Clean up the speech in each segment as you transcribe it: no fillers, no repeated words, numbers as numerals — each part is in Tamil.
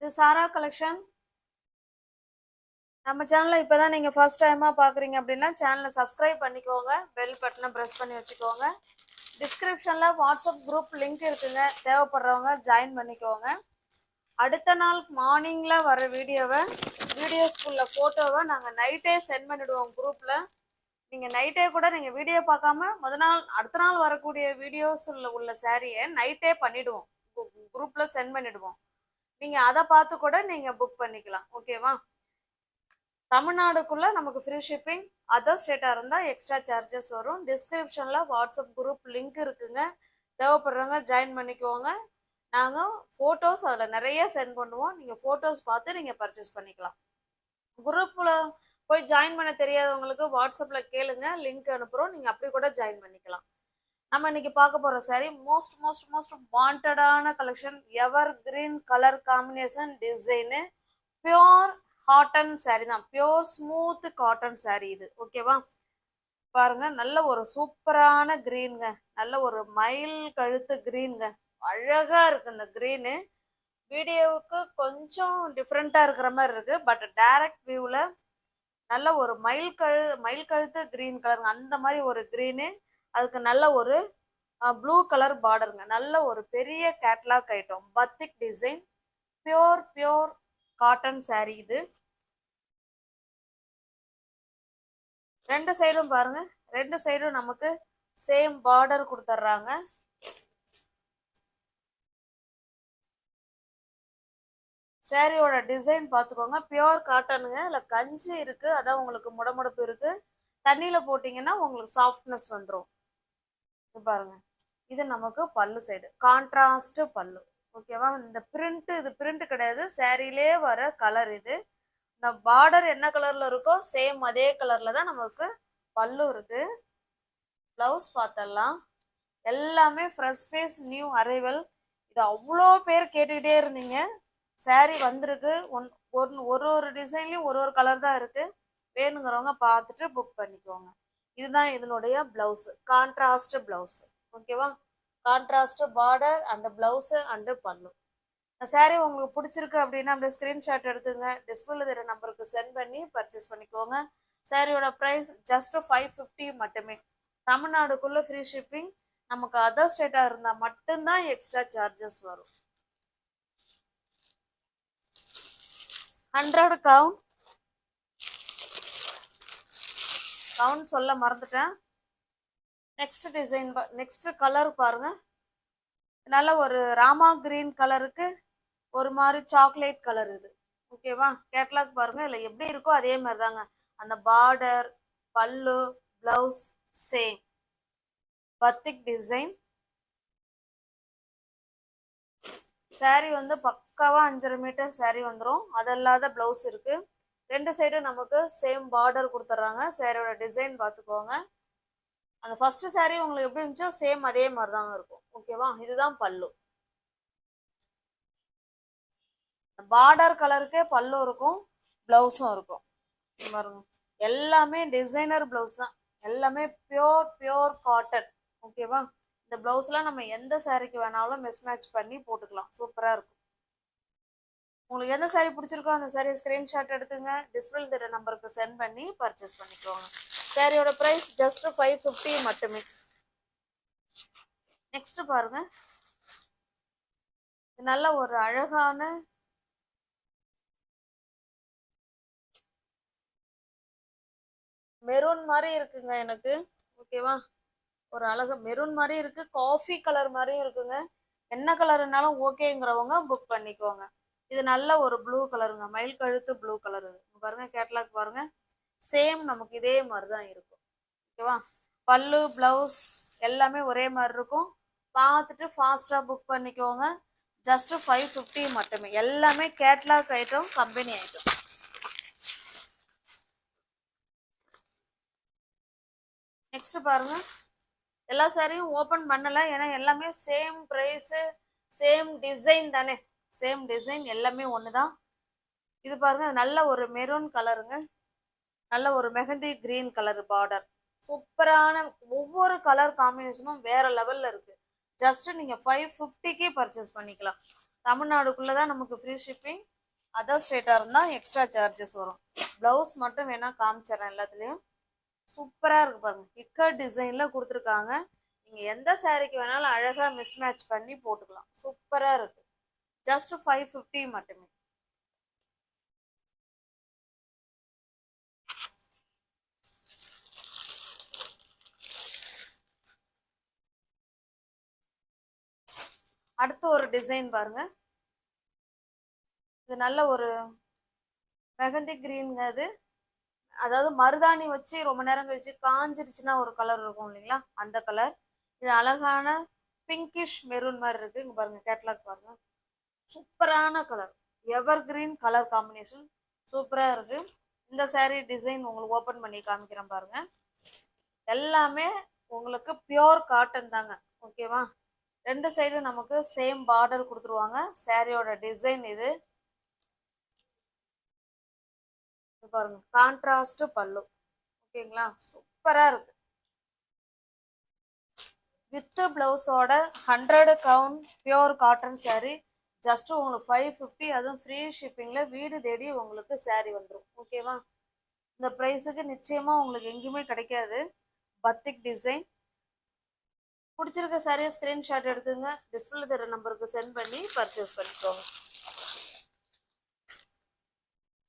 இது சாரா கலெக்ஷன். நம்ம சேனலை இப்போதான் நீங்கள் ஃபர்ஸ்ட் டைமாக பார்க்குறீங்க அப்படின்னா சேனலை சப்ஸ்கிரைப் பண்ணிக்கோங்க, பெல் பட்டனை ப்ரெஸ் பண்ணி வச்சுக்கோங்க. டிஸ்கிரிப்ஷனில் வாட்ஸ்அப் குரூப் லிங்க் இருக்குங்க, தேவைப்படுறவங்க ஜாயின் பண்ணிக்கோங்க. அடுத்த நாள் மார்னிங்கில் வர வீடியோஸ்குள்ள ஃபோட்டோவை நாங்கள் நைட்டே சென்ட் பண்ணிவிடுவோம் குரூப்பில். நீங்கள் நைட்டே கூட நீங்கள் வீடியோ பார்க்காம அடுத்த நாள் வரக்கூடிய வீடியோஸில் உள்ள சாரியை நைட்டே பண்ணிவிடுவோம், குரூப்பில் சென்ட் பண்ணிவிடுவோம். நீங்கள் அதை பார்த்து கூட நீங்கள் புக் பண்ணிக்கலாம். ஓகேவா? தமிழ்நாடுக்குள்ளே நமக்கு ஃப்ரீ ஷிப்பிங், அதர் ஸ்டேட்டாக இருந்தால் எக்ஸ்ட்ரா சார்ஜஸ் வரும். டிஸ்கிரிப்ஷனில் வாட்ஸ்அப் குரூப் லிங்க் இருக்குங்க, தேவைப்படுறவங்க ஜாயின் பண்ணிக்கோங்க. நாங்கள் ஃபோட்டோஸ் அதில் நிறைய சென்ட் பண்ணுவோம், நீங்கள் ஃபோட்டோஸ் பார்த்து நீங்கள் பர்ச்சேஸ் பண்ணிக்கலாம். குரூப்பில் போய் ஜாயின் பண்ண தெரியாதவங்களுக்கு வாட்ஸ்அப்பில் கேளுங்க, லிங்க் அனுப்புகிறோம், நீங்கள் அப்படி கூட ஜாயின் பண்ணிக்கலாம். நம்ம இன்னைக்கு பார்க்க போகிற சாரி மோஸ்ட் மோஸ்ட் மோஸ்ட் வாண்டடான collection. Evergreen colour combination design, pure cotton sari தான், பியோர் ஸ்மூத் காட்டன் சாரி இது. ஓகேவா? பாருங்க, நல்ல ஒரு சூப்பரான கிரீனுங்க, நல்ல ஒரு மயில் கழுத்து கிரீனுங்க, அழகா இருக்கு இந்த கிரீனு. வீடியோவுக்கு கொஞ்சம் டிஃப்ரெண்டா இருக்கிற மாதிரி இருக்கு, பட் டைரக்ட் வியூல நல்ல ஒரு மயில் கழுத்து கிரீன் கலருங்க, அந்த மாதிரி ஒரு கிரீனு. அதுக்கு நல்ல ஒரு ப்ளூ கலர் பார்டருங்க, நல்ல ஒரு பெரிய catalogue item, பத்திக் design, pure cotton sari இது. ரெண்டு சைடும் பாருங்க, ரெண்டு சைடும் நமக்கு சேம் பார்டர் கொடுத்துட்றாங்க. சாரியோட டிசைன் பார்த்துக்கோங்க, பியோர் காட்டனுங்க, இல்லை கஞ்சி இருக்கு, அதான் உங்களுக்கு முடமுடப்பு இருக்கு. தண்ணியில போட்டிங்கன்னா உங்களுக்கு சாஃப்ட்னஸ் வந்துடும். இது பாருங்க, இது நமக்கு பல்லு சைடு, கான்ட்ராஸ்ட் பல்லு. ஓகேவா? இந்த பிரிண்ட், இது பிரிண்ட் கிடையாது, சாரியிலே வர கலர் இது. இந்த பார்டர் என்ன கலர்ல இருக்கோ சேம் அதே கலர்ல தான் நமக்கு பல்லு இருக்கு. பிளவுஸ் பார்த்தலாம், எல்லாமே ஃப்ரெஷ் பீஸ், நியூ அரைவல். இது அவ்வளோ பேர் கேட்டுக்கிட்டே இருந்தீங்க. சாரி வந்திருக்கு, ஒரு டிசைன்லயும் ஒரு கலர் தான் இருக்கு. வேணுங்கிறவங்க பார்த்துட்டு புக் பண்ணிக்கோங்க. இதுதான் இதனுடைய பிளவுஸ், கான்ட்ராஸ்ட் பிளவுஸ். ஓகேவா? Contrast border and blouse and பல்லு. இந்த சாரி உங்களுக்கு பிடிச்சிருக்கு அப்படின்னா அப்படியே ஸ்கிரீன்ஷாட் எடுத்துங்க, டிஸ்பிளேல தெரிய நம்பருக்கு சென்ட் பண்ணி பர்ச்சேஸ் பண்ணிக்கோங்க. சாரியோட ப்ரைஸ் ஜஸ்ட் 550 மட்டுமே. தமிழ்நாடுக்குள்ள ஃப்ரீ ஷிப்பிங், நமக்கு அதர் ஸ்டேட்டாக இருந்தால் மட்டும்தான் எக்ஸ்ட்ரா சார்ஜஸ் வரும். 100 கவுண்ட் சொல்ல மறந்துட்டேன். நெக்ஸ்ட் டிசைன், நெக்ஸ்ட் கலர் பாருங்க, நல்ல ஒரு ராமா கிரீன் கலருக்கு ஒரு மாதிரி சாக்லேட் கலர் இது. ஓகேவா? கேட்லாக் பாருங்க, இல்லை எப்படி இருக்கோ அதே மாதிரி தாங்க. அந்த பார்டர், பல்லு, பிளவுஸ் சேம் பத்திக் டிசைன். சாரி வந்து பக்காவா 5.5 மீட்டர் சாரி வந்துடும். அதல்லாத பிளவுஸ் இருக்கு. ரெண்டு சைடும் நமக்கு சேம் பார்டர் கொடுத்துட்றாங்க. சாரியோட டிசைன் பார்த்துக்கோங்க. அந்த ஃபர்ஸ்ட் சாரி உங்களுக்கு எப்படி இருந்துச்சோ சேம் அதே மாதிரி தாங்க இருக்கும். ஓகேவா? இதுதான் பல்லு. பார்டர் கலருக்கே பல்லு இருக்கும், பிளவுஸும் இருக்கும். பாருங்க, எல்லாமே டிசைனர் பிளவுஸ் தான், எல்லாமே பியோர் காட்டன். ஓகேவா? இந்த பிளவுஸ்லாம் நம்ம எந்த சாரிக்கு வேணாலும் மிஸ் மேட்ச் பண்ணி போட்டுக்கலாம், சூப்பராக இருக்கும். உங்களுக்கு எந்த சாரி பிடிச்சிருக்கோ அந்த சாரி ஸ்கிரீன்ஷாட் எடுத்துங்க, டிஸ்பிளே தெரிய நம்பருக்கு சென்ட் பண்ணி பர்ச்சேஸ் பண்ணிக்கோங்க. சாரியோட ப்ரைஸ் ஜஸ்ட் 550 மட்டுமே. நெக்ஸ்ட் பாருங்க, நல்ல ஒரு அழகான மெரூன் மாதிரி இருக்குங்க எனக்கு. ஓகேவா? ஒரு அழகு மெரூன் மாதிரி இருக்கு, காஃபி கலர் மாதிரியும் இருக்குங்க. என்ன கலர்னாலும் ஓகேங்கிறவங்க புக் பண்ணிக்கோங்க. இது நல்ல ஒரு ப்ளூ கலருங்க, மயில் கழுத்து ப்ளூ கலர். பாருங்க, கேட்லாக் பாருங்க, சேம் நமக்கு இதே மாதிரி தான் இருக்கும். ஓகேவா? பல்லு, பிளவுஸ் எல்லாமே ஒரே மாதிரி இருக்கும். பார்த்துட்டு ஃபாஸ்டா புக் பண்ணிக்கோங்க. ஜஸ்ட் 550 மட்டுமே. எல்லாமே catalogue item, company item. Next பாருங்க, எல்லா சாரியும் ஓப்பன் பண்ணல, ஏன்னா எல்லாமே சேம் ப்ரைஸ், சேம் டிசைன் தானே, சேம் டிசைன், எல்லாமே ஒன்று தான். இது பாருங்க, நல்ல ஒரு மெரூன் கலருங்க, நல்ல ஒரு மெஹந்தி கிரீன் கலர் பார்டர், சூப்பரான ஒவ்வொரு கலர் காம்பினேஷனும் வேற லெவல்ல இருக்கு. ஜஸ்ட் நீங்க 550க்கு பர்ச்சேஸ் பண்ணிக்கலாம். தமிழ்நாடுக்குள்ளே தான் நமக்கு ஃப்ரீ ஷிப்பிங். அதர் ஸ்டேட்டாக இருந்தால் எக்ஸ்ட்ரா சார்ஜஸ் வரும். ப்ளவுஸ் மட்டும் வேணால் காமிச்சிடறேன் எல்லாத்துலேயும். சூப்பராக இருக்குது பாருங்க. இக்கட் டிசைனில் கொடுத்துருக்காங்க. நீங்கள் எந்த சாரீக்கு வேணாலும் அழகாக மிஸ்மேட்ச் பண்ணி போட்டுக்கலாம். சூப்பராக இருக்குது. ஜஸ்ட் 550 மட்டுமே. அடுத்து ஒரு டிசைன் பாருங்க. இது நல்ல ஒரு மெகந்தி கிரீனுங்க. அது அதாவது மருதாணி வச்சு ரொம்ப நேரம் கழிச்சு காஞ்சிருச்சுன்னா ஒரு கலர் இருக்கும் இல்லைங்களா, அந்த கலர். இது அழகான பிங்கிஷ் மெரூன் மாதிரி இருக்கு. இங்க பாருங்க, கேட்லாக் பாருங்க. சூப்பரான கலர், எவர் கிரீன் கலர் காம்பினேஷன். சூப்பரா இருக்கு. இந்த saree டிசைன் உங்களுக்கு ஓபன் பண்ணி காமிக்கிறேன் பாருங்க. எல்லாமே உங்களுக்கு பியோர் காட்டன் தாங்க. ஓகேவா? ரெண்டு சைடும் நமக்கு சேம் பார்டர் கொடுத்துருவாங்க. சாரியோட டிசைன் இது பாருங்க. கான்ட்ராஸ்ட் பல்லு. ஓகேங்களா? சூப்பரா இருக்கு. வித் பிளவுஸோட 100 count pure cotton saree. Just உங்களுக்கு 550, அதுவும் ஃப்ரீ ஷிப்பிங்ல வீடு தேடி உங்களுக்கு saree வந்துடும். ஓகேவா? இந்த ப்ரைஸுக்கு நிச்சயமா உங்களுக்கு எங்கேயுமே கிடைக்காது. Batik design. பிடிச்சிருக்க சாரியை ஸ்கிரீன்ஷாட் எடுத்துங்க, டிஸ்பிளே தர நம்பருக்கு சென்ட் பண்ணி பர்ச்சேஸ் பண்ணிக்கோங்க.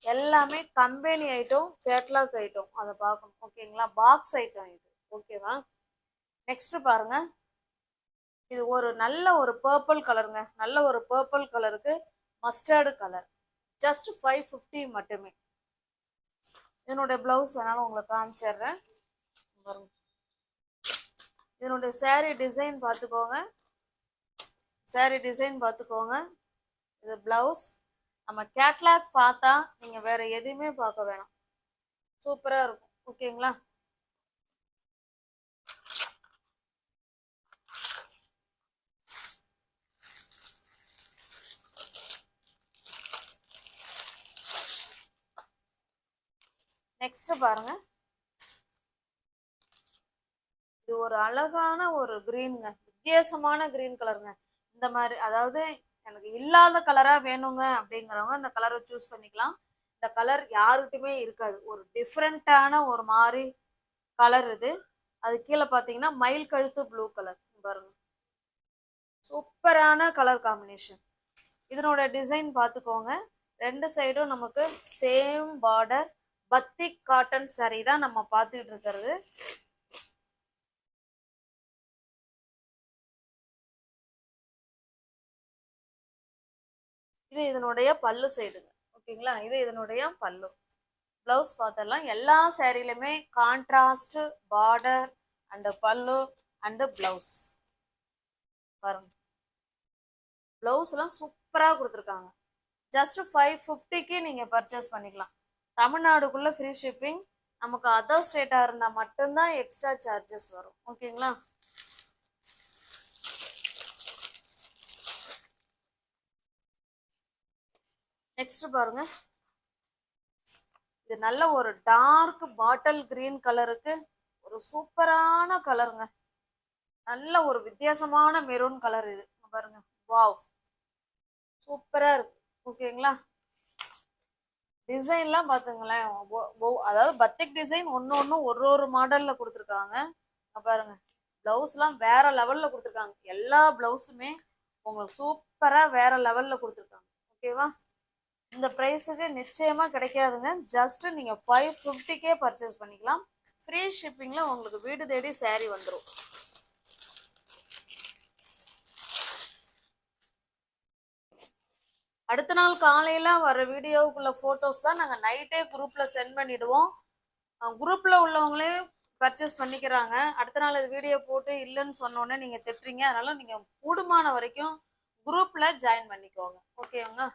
எல்லாமே கம்பெனி ஐட்டம், கேட்லாக் ஐட்டம், அதை பார்க்கணும். ஓகேங்களா? பாக்ஸ் ஐட்டம் இது. ஓகேவா? நெக்ஸ்ட் பாருங்க. இது ஒரு நல்ல ஒரு பர்பிள் கலருங்க. நல்ல ஒரு பர்பிள் கலருக்கு மஸ்டர்டு கலர். ஜஸ்ட் 550 மட்டுமே. இதனுடைய பிளவுஸ் வேணாலும் உங்களுக்கு காமிச்சிடுறேன் பாருங்க. இதனுடைய saree டிசைன் பார்த்துக்கோங்க. saree டிசைன் பார்த்துக்கோங்க. இது பிளவுஸ். நம்ம கேட்லாக் பார்த்தா நீங்க வேற எதுவுமே பார்க்க வேணாம். சூப்பரா இருக்கும். ஓகேங்களா? நெக்ஸ்ட் பாருங்க. இது ஒரு அழகான ஒரு கிரீனுங்க. வித்தியாசமான கிரீன் கலருங்க. இந்த மாதிரி, அதாவது எனக்கு இல்லாத கலரா வேணுங்க அப்படிங்கிறவங்க இந்த கலரை சூஸ் பண்ணிக்கலாம். இந்த கலர் யாருக்குமே இருக்காது. ஒரு டிஃப்ரெண்டான ஒரு மாதிரி கலர் இது. அது கீழே பார்த்தீங்கன்னா மயில் கழுத்து ப்ளூ கலர் பாருங்க. சூப்பரான கலர் காம்பினேஷன். இதனோட டிசைன் பார்த்துக்கோங்க. ரெண்டு சைடும் நமக்கு சேம் பார்டர். பத்திக் காட்டன் saree தான் நம்ம பார்த்துட்டு இருக்கிறது. இது இதனுடைய பல்லு சைடுங்க. ஓகேங்களா? இது இதனுடைய பல்லு. பிளவுஸ் பார்த்தலாம். எல்லா சாரிலுமே கான்ட்ராஸ்ட் பார்டர் அண்ட் பல்லு அண்ட் பிளவுஸ் பாருங்க. பிளவுஸ் எல்லாம் சூப்பரா கொடுத்துருக்காங்க. ஜஸ்ட் 550க்கு நீங்க பர்ச்சேஸ் பண்ணிக்கலாம். தமிழ்நாடுக்குள்ள ஃப்ரீ ஷிப்பிங். நமக்கு அதர் ஸ்டேட்டா இருந்தா மட்டும்தான் எக்ஸ்ட்ரா சார்ஜஸ் வரும். ஓகேங்களா? நெக்ஸ்ட் பாருங்க. இது நல்ல ஒரு டார்க் பாட்டில் கிரீன் கலருக்கு ஒரு சூப்பரான கலருங்க. நல்ல ஒரு வித்தியாசமான மெரூன் கலர் இது பாருங்க. வாவ், சூப்பரா இருக்கு. ஓகேங்களா? டிசைன்லாம் பாத்துங்களேன். அதாவது பத்திக் டிசைன் ஒன்னு ஒன்னு ஒரு ஒரு மாடல்ல கொடுத்துருக்காங்க பாருங்க. பிளவுஸ்லாம் வேற லெவல்ல கொடுத்துருக்காங்க. எல்லா பிளவுஸுமே உங்களுக்கு சூப்பரா வேற லெவல்ல கொடுத்துருக்காங்க. ஓகேவா? இந்த ப்ரைஸுக்கு நிச்சயமா கிடைக்காதுங்க. ஜஸ்ட் நீங்க 550க்கே பர்ச்சேஸ் பண்ணிக்கலாம். ஃப்ரீ ஷிப்பிங்ல உங்களுக்கு வீடு தேடி saree வந்துடும். அடுத்த நாள் காலையில வர வீடியோவுக்குள்ள போட்டோஸ் தான் நாங்க நைட்டே குரூப்ல சென்ட் பண்ணிடுவோம். குரூப்ல உள்ளவங்களே பர்ச்சேஸ் பண்ணிக்கிறாங்க. அடுத்த நாள் வீடியோ போட்டு இல்லைன்னு சொன்னோன்னே நீங்க திட்டுறீங்க. அதனால நீங்க கூடுமான வரைக்கும் குரூப்ல ஜாயின் பண்ணிக்கோங்க. ஓகேங்க?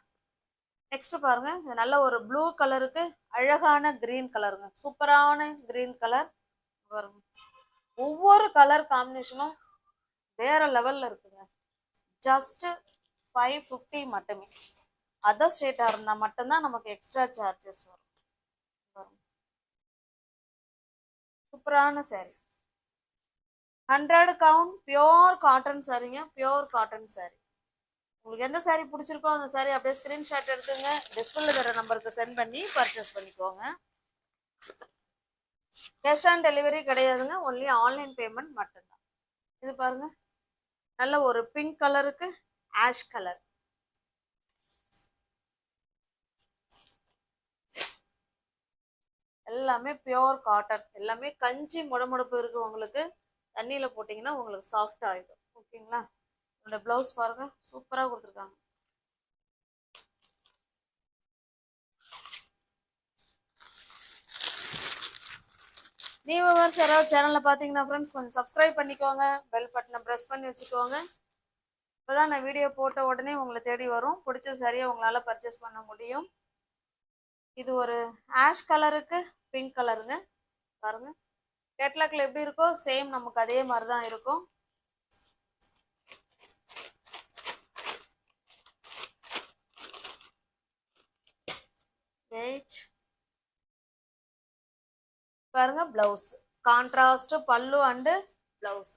நெக்ஸ்ட் பாருங்க. இது நல்ல ஒரு ப்ளூ கலருக்கு அழகான கிரீன் கலருங்க. சூப்பரான கிரீன் கலர் பாருங்க. ஒவ்வொரு கலர் காம்பினேஷனும் வேற லெவல்ல இருக்குங்க. ஜஸ்ட் 550 மட்டுமே. அதர் ஸ்டேட்டா இருந்தா மட்டும்தான் நமக்கு எக்ஸ்ட்ரா சார்ஜஸ் வரும். சூப்பரான saree. 100 கவுண்ட் பியோர் காட்டன் சாரீங்க. Pure cotton saree. உங்களுக்கு எந்த saree பிடிச்சிருக்கோ அந்த saree அப்படியே ஸ்கிரீன்ஷாட் எடுத்துங்க, டிஸ்பிளேல தர நம்பருக்கு சென்ட் பண்ணி பர்ச்சேஸ் பண்ணிக்கோங்க. கேஷ் ஆன் டெலிவரி கிடையாதுங்க, ஒன்லி ஆன்லைன் பேமெண்ட் மட்டும்தான். இது பாருங்க, நல்ல ஒரு பிங்க் கலருக்கு ஆஷ் கலர். எல்லாமே பியோர் காட்டன், எல்லாமே கஞ்சி முடமுடப்பு இருக்கு உங்களுக்கு. தண்ணியில போட்டிங்கன்னா உங்களுக்கு சாஃப்ட் ஆகிடும். ஓகேங்களா? என்னோட ப்ளவுஸ் பாருங்க, சூப்பராக கொடுத்துருக்காங்க. வியூவர்ஸ் யாராவது சேனலில் பார்த்தீங்கன்னா ஃப்ரெண்ட்ஸ் கொஞ்சம் சப்ஸ்கிரைப் பண்ணிக்கோங்க, பெல் பட்டனை ப்ரெஸ் பண்ணி வச்சுக்கோங்க. இப்போதான் நான் வீடியோ போட்ட உடனே உங்களை தேடி வரும், பிடிச்ச சரியாக உங்களால் பர்ச்சேஸ் பண்ண முடியும். இது ஒரு ஆஷ் கலருக்கு பிங்க் கலருங்க. பாருங்க, கேட்லாக்ல எப்படி இருக்கோ சேம் நமக்கு அதே மாதிரி தான் இருக்கும். வெயிட் பாருங்க, பிளவுஸ் கான்ட்ராஸ்ட் பல்லு அண்டு பிளவுஸ்.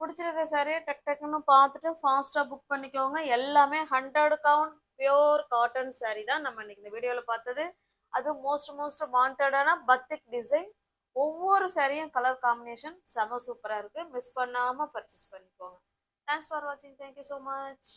பிடிச்சிருக்க சாரி டக் டக்குன்னு பார்த்துட்டு ஃபாஸ்ட்டாக புக் பண்ணிக்கோங்க. எல்லாமே 100 கவுண்ட் பியோர் காட்டன் சாரி தான் நம்ம இன்னைக்கு இந்த வீடியோவில் பார்த்தது. அது மோஸ்ட் வாண்டடான பத்திக் டிசைன். ஒவ்வொரு சாரியும் கலர் காம்பினேஷன் செம சூப்பராக இருக்குது. மிஸ் பண்ணாமல் பர்ச்சேஸ் பண்ணிக்கோங்க. தேங்க்ஸ் ஃபார் வாட்சிங். Thank you so much.